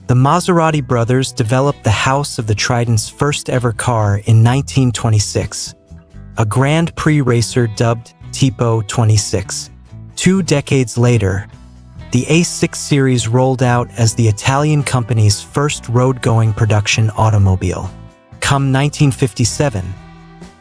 The Maserati brothers developed the house of the Trident's first ever car in 1926, a Grand Prix racer dubbed Tipo 26. 2 decades later, the A6 series rolled out as the Italian company's first road-going production automobile. Come 1957,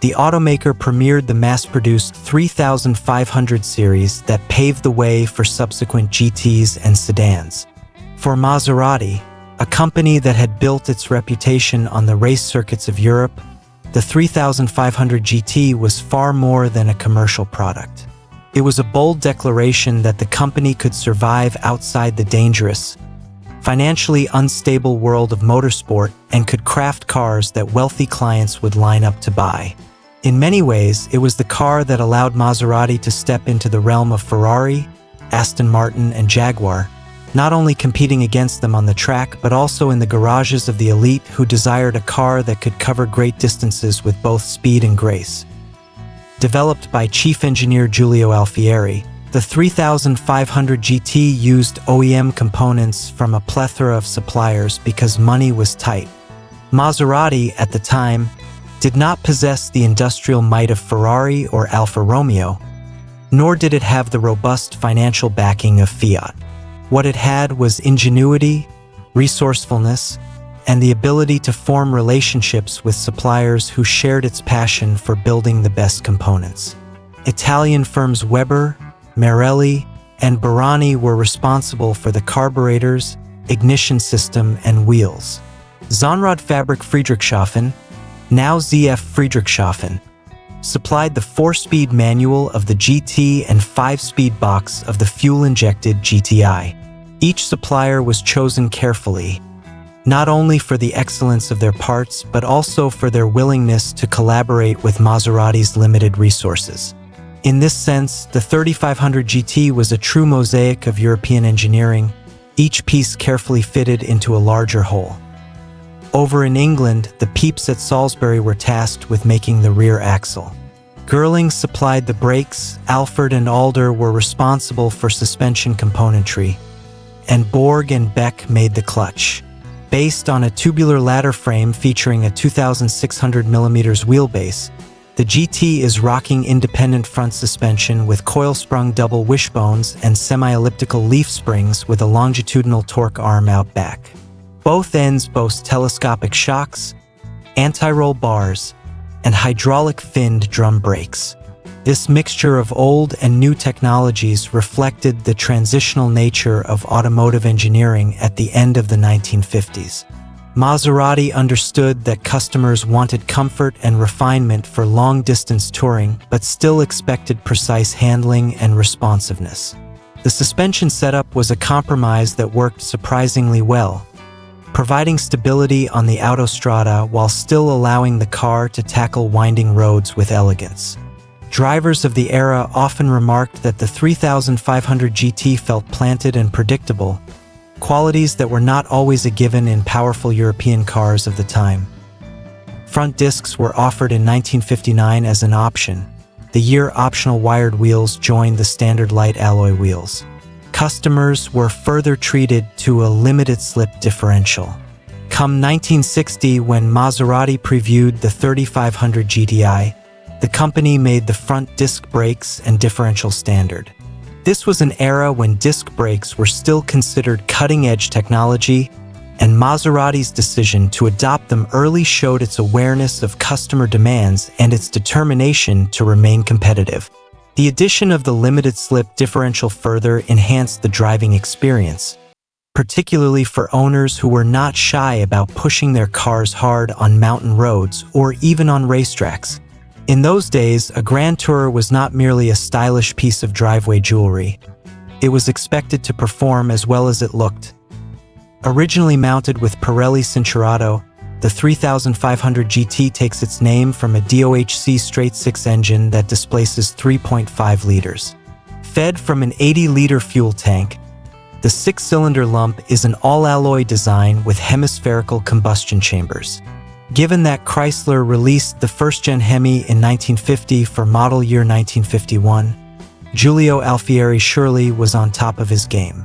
the automaker premiered the mass-produced 3500 series that paved the way for subsequent GTs and sedans. For Maserati, a company that had built its reputation on the race circuits of Europe, the 3500 GT was far more than a commercial product. It was a bold declaration that the company could survive outside the dangerous, financially unstable world of motorsport and could craft cars that wealthy clients would line up to buy. In many ways, it was the car that allowed Maserati to step into the realm of Ferrari, Aston Martin, and Jaguar, not only competing against them on the track but also in the garages of the elite who desired a car that could cover great distances with both speed and grace. Developed by chief engineer Giulio Alfieri, the 3500 GT used OEM components from a plethora of suppliers because money was tight. Maserati, at the time, did not possess the industrial might of Ferrari or Alfa Romeo, nor did it have the robust financial backing of Fiat. What it had was ingenuity, resourcefulness, and the ability to form relationships with suppliers who shared its passion for building the best components. Italian firms Weber, Marelli, and Barani were responsible for the carburetors, ignition system, and wheels. Zahnradfabrik Friedrichshafen, now ZF Friedrichshafen, supplied the 4-speed manual of the GT and 5-speed box of the fuel-injected GTI. Each supplier was chosen carefully, not only for the excellence of their parts, but also for their willingness to collaborate with Maserati's limited resources. In this sense, the 3500 GT was a true mosaic of European engineering, each piece carefully fitted into a larger whole. Over in England, the Peeps at Salisbury were tasked with making the rear axle. Girling supplied the brakes, Alford and Alder were responsible for suspension componentry, and Borg and Beck made the clutch. Based on a tubular ladder frame featuring a 2,600mm wheelbase, the GT is rocking independent front suspension with coil-sprung double wishbones and semi-elliptical leaf springs with a longitudinal torque arm out back. Both ends boast telescopic shocks, anti-roll bars, and hydraulic finned drum brakes. This mixture of old and new technologies reflected the transitional nature of automotive engineering at the end of the 1950s. Maserati understood that customers wanted comfort and refinement for long-distance touring, but still expected precise handling and responsiveness. The suspension setup was a compromise that worked surprisingly well, providing stability on the autostrada while still allowing the car to tackle winding roads with elegance. Drivers of the era often remarked that the 3500 GT felt planted and predictable, qualities that were not always a given in powerful European cars of the time. Front discs were offered in 1959 as an option. The year optional wired wheels joined the standard light alloy wheels. Customers were further treated to a limited slip differential. Come 1960, when Maserati previewed the 3500 GTI, the company made the front disc brakes and differential standard. This was an era when disc brakes were still considered cutting-edge technology, and Maserati's decision to adopt them early showed its awareness of customer demands and its determination to remain competitive. The addition of the limited slip differential further enhanced the driving experience, particularly for owners who were not shy about pushing their cars hard on mountain roads or even on racetracks. In those days, a Grand Tourer was not merely a stylish piece of driveway jewelry. It was expected to perform as well as it looked. Originally mounted with Pirelli Cinturato, the 3500 GT takes its name from a DOHC straight-six engine that displaces 3.5 liters. Fed from an 80-liter fuel tank, the six-cylinder lump is an all-alloy design with hemispherical combustion chambers. Given that Chrysler released the first-gen Hemi in 1950 for model year 1951, Giulio Alfieri surely was on top of his game.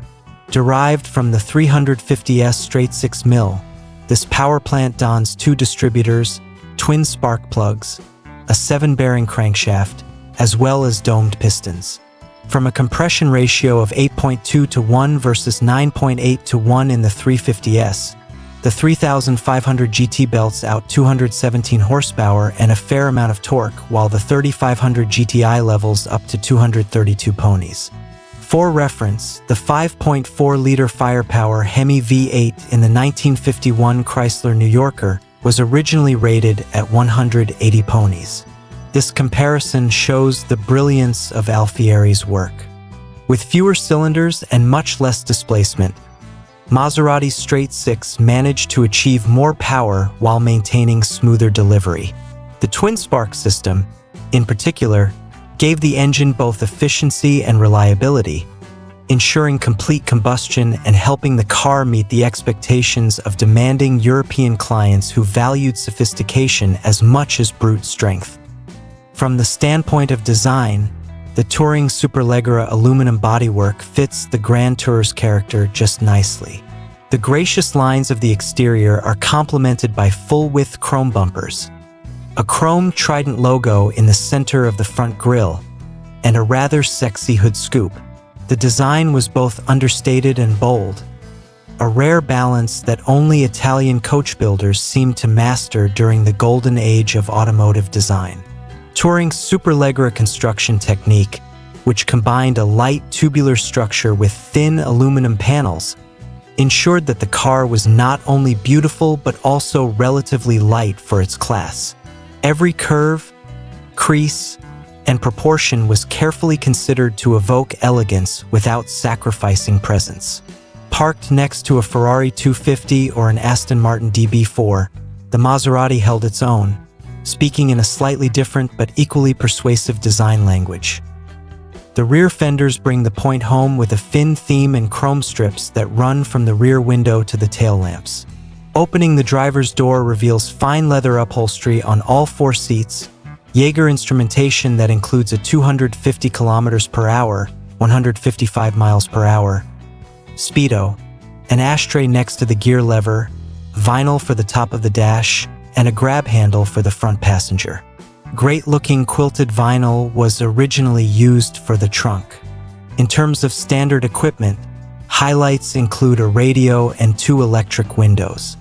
Derived from the 350S straight-six mill, this power plant dons 2 distributors, twin spark plugs, a 7-bearing crankshaft, as well as domed pistons. From a compression ratio of 8.2 to 1 versus 9.8 to 1 in the 350S, the 3500 GT belts out 217 horsepower and a fair amount of torque, while the 3500 GTI levels up to 232 ponies. For reference, the 5.4-liter firepower Hemi V8 in the 1951 Chrysler New Yorker was originally rated at 180 ponies. This comparison shows the brilliance of Alfieri's work. With fewer cylinders and much less displacement, Maserati's straight-six managed to achieve more power while maintaining smoother delivery. The twin-spark system, in particular, gave the engine both efficiency and reliability, ensuring complete combustion and helping the car meet the expectations of demanding European clients who valued sophistication as much as brute strength. From the standpoint of design, the Touring Superleggera aluminum bodywork fits the Grand Tour's character just nicely. The gracious lines of the exterior are complemented by full-width chrome bumpers, a chrome trident logo in the center of the front grille, and a rather sexy hood scoop. The design was both understated and bold, a rare balance that only Italian coach builders seemed to master during the golden age of automotive design. Touring Superleggera construction technique, which combined a light tubular structure with thin aluminum panels, ensured that the car was not only beautiful but also relatively light for its class. Every curve, crease, and proportion was carefully considered to evoke elegance without sacrificing presence. Parked next to a Ferrari 250 or an Aston Martin DB4, the Maserati held its own, speaking in a slightly different but equally persuasive design language. The rear fenders bring the point home with a fin theme and chrome strips that run from the rear window to the tail lamps. Opening the driver's door reveals fine leather upholstery on all 4 seats, Jaeger instrumentation that includes a 250 km/h, 155 mph, speedo, an ashtray next to the gear lever, vinyl for the top of the dash, and a grab handle for the front passenger. Great-looking quilted vinyl was originally used for the trunk. In terms of standard equipment, highlights include a radio and 2 electric windows.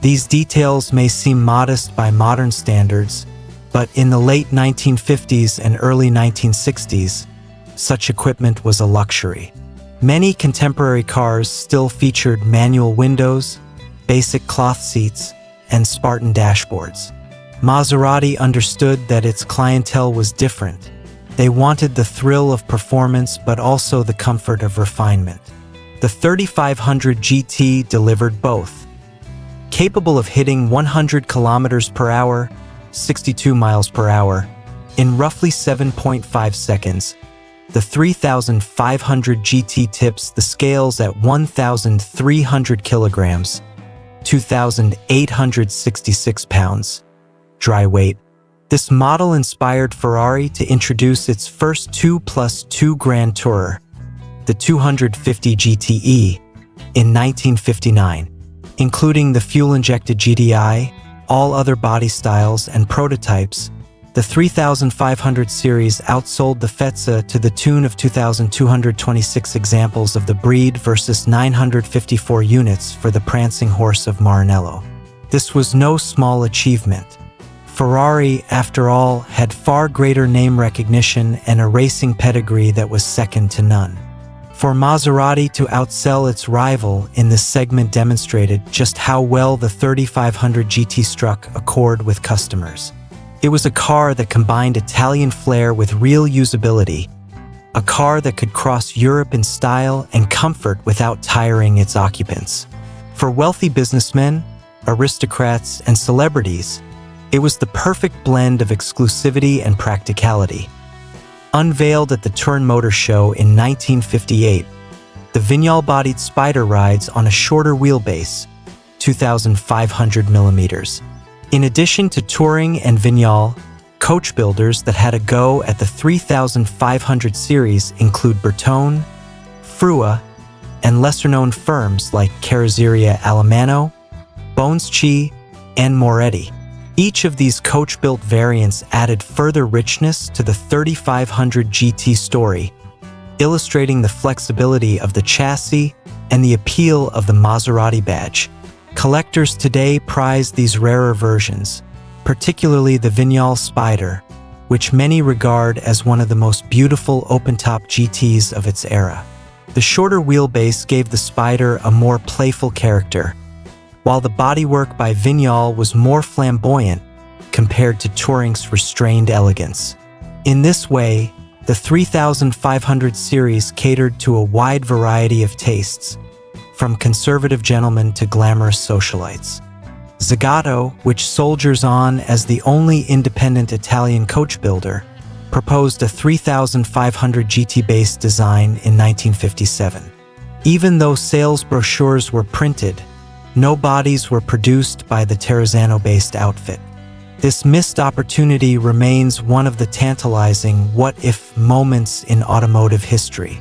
These details may seem modest by modern standards, but in the late 1950s and early 1960s, such equipment was a luxury. Many contemporary cars still featured manual windows, basic cloth seats, and Spartan dashboards. Maserati understood that its clientele was different. They wanted the thrill of performance but also the comfort of refinement. The 3500 GT delivered both. Capable of hitting 100 km/h, 62 mph, in roughly 7.5 seconds, the 3500 GT tips the scales at 1,300 kilograms, 2,866 pounds, dry weight. This model inspired Ferrari to introduce its first 2+2 Grand Tourer, the 250 GTE, in 1959. Including the fuel-injected GDI, all other body styles, and prototypes, the 3500 series outsold the Fezza to the tune of 2,226 examples of the breed versus 954 units for the prancing horse of Maranello. This was no small achievement. Ferrari, after all, had far greater name recognition and a racing pedigree that was second to none. For Maserati to outsell its rival in this segment demonstrated just how well the 3500 GT struck a chord with customers. It was a car that combined Italian flair with real usability, a car that could cross Europe in style and comfort without tiring its occupants. For wealthy businessmen, aristocrats, and celebrities, it was the perfect blend of exclusivity and practicality. Unveiled at the Turin Motor Show in 1958, the vignal-bodied Spider rides on a shorter wheelbase, 2,500 millimeters. In addition to touring and vignal, coach builders that had a go at the 3500 series include Bertone, Frua, and lesser-known firms like Carrozzeria Alemanno, Boneschi, and Moretti. Each of these coach-built variants added further richness to the 3500 GT story, illustrating the flexibility of the chassis and the appeal of the Maserati badge. Collectors today prize these rarer versions, particularly the Vignale Spider, which many regard as one of the most beautiful open-top GTs of its era. The shorter wheelbase gave the Spider a more playful character, while the bodywork by Vignale was more flamboyant compared to Touring's restrained elegance. In this way, the 3500 series catered to a wide variety of tastes, from conservative gentlemen to glamorous socialites. Zagato, which soldiers on as the only independent Italian coach builder, proposed a 3500 GT-based design in 1957. Even though sales brochures were printed, no bodies were produced by the Terrazzano-based outfit. This missed opportunity remains one of the tantalizing what-if moments in automotive history.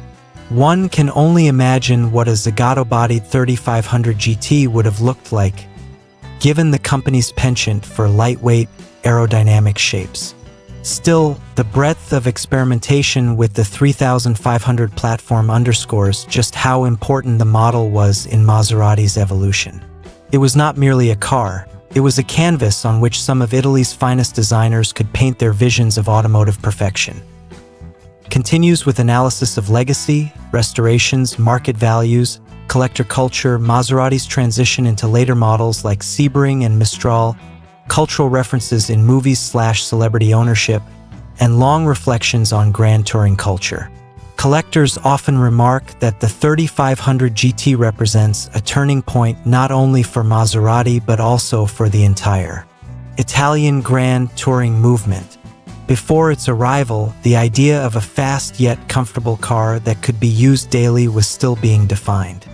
One can only imagine what a Zagato-bodied 3500 GT would have looked like, given the company's penchant for lightweight, aerodynamic shapes. Still, the breadth of experimentation with the 3500 platform underscores just how important the model was in Maserati's evolution. It was not merely a car, it was a canvas on which some of Italy's finest designers could paint their visions of automotive perfection. Continues with analysis of legacy, restorations, market values, collector culture, Maserati's transition into later models like Sebring and Mistral, cultural references in movies/celebrity ownership, and long reflections on Grand Touring culture. Collectors often remark that the 3500 GT represents a turning point not only for Maserati but also for the entire Italian Grand Touring movement. Before its arrival, the idea of a fast yet comfortable car that could be used daily was still being defined.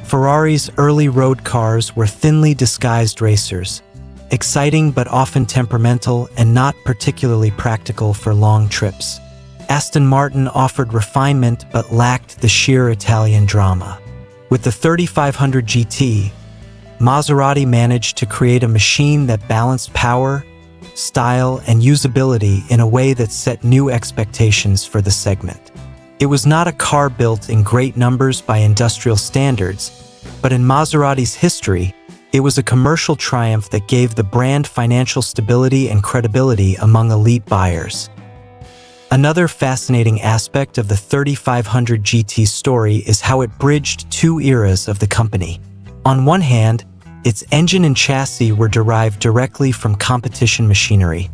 Ferrari's early road cars were thinly disguised racers, exciting but often temperamental and not particularly practical for long trips. Aston Martin offered refinement but lacked the sheer Italian drama. With the 3500 GT, Maserati managed to create a machine that balanced power, style, and usability in a way that set new expectations for the segment. It was not a car built in great numbers by industrial standards, but in Maserati's history, it was a commercial triumph that gave the brand financial stability and credibility among elite buyers. Another fascinating aspect of the 3500 GT story is how it bridged two eras of the company. On one hand, its engine and chassis were derived directly from competition machinery,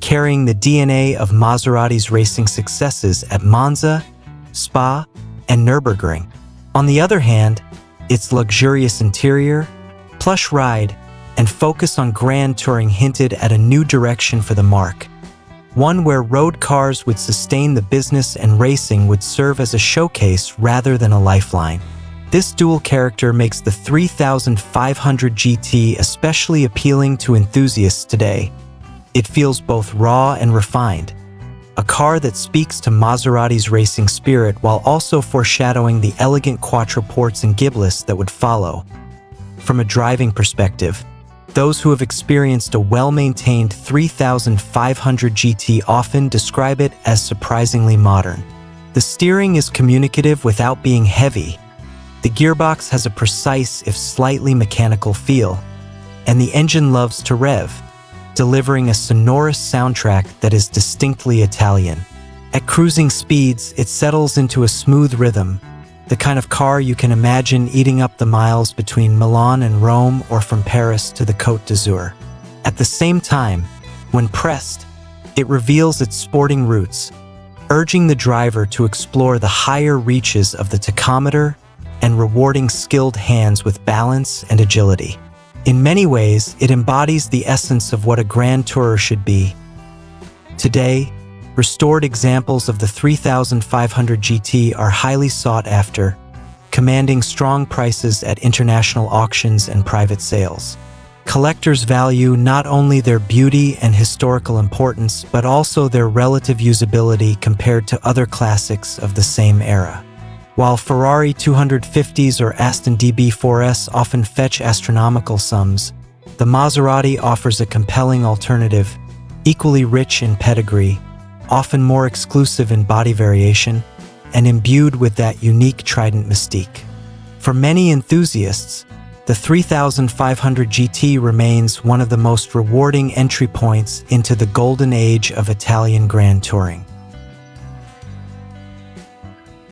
carrying the DNA of Maserati's racing successes at Monza, Spa, and Nürburgring. On the other hand, its luxurious interior, plush ride, and focus on Grand Touring hinted at a new direction for the marque, one where road cars would sustain the business and racing would serve as a showcase rather than a lifeline. This dual character makes the 3500 GT especially appealing to enthusiasts today. It feels both raw and refined, a car that speaks to Maserati's racing spirit while also foreshadowing the elegant quattroports and giblets that would follow. From a driving perspective, those who have experienced a well-maintained 3500 GT often describe it as surprisingly modern. The steering is communicative without being heavy. The gearbox has a precise, if slightly mechanical feel, and the engine loves to rev, delivering a sonorous soundtrack that is distinctly Italian. At cruising speeds, it settles into a smooth rhythm, the kind of car you can imagine eating up the miles between Milan and Rome or from Paris to the Côte d'Azur. At the same time, when pressed, it reveals its sporting roots, urging the driver to explore the higher reaches of the tachometer and rewarding skilled hands with balance and agility. In many ways, it embodies the essence of what a Grand Tourer should be. Today, restored examples of the 3500 GT are highly sought after, commanding strong prices at international auctions and private sales. Collectors value not only their beauty and historical importance, but also their relative usability compared to other classics of the same era. While Ferrari 250s or Aston DB4S often fetch astronomical sums, the Maserati offers a compelling alternative, equally rich in pedigree, often more exclusive in body variation, and imbued with that unique Trident mystique. For many enthusiasts, the 3500 GT remains one of the most rewarding entry points into the golden age of Italian Grand Touring.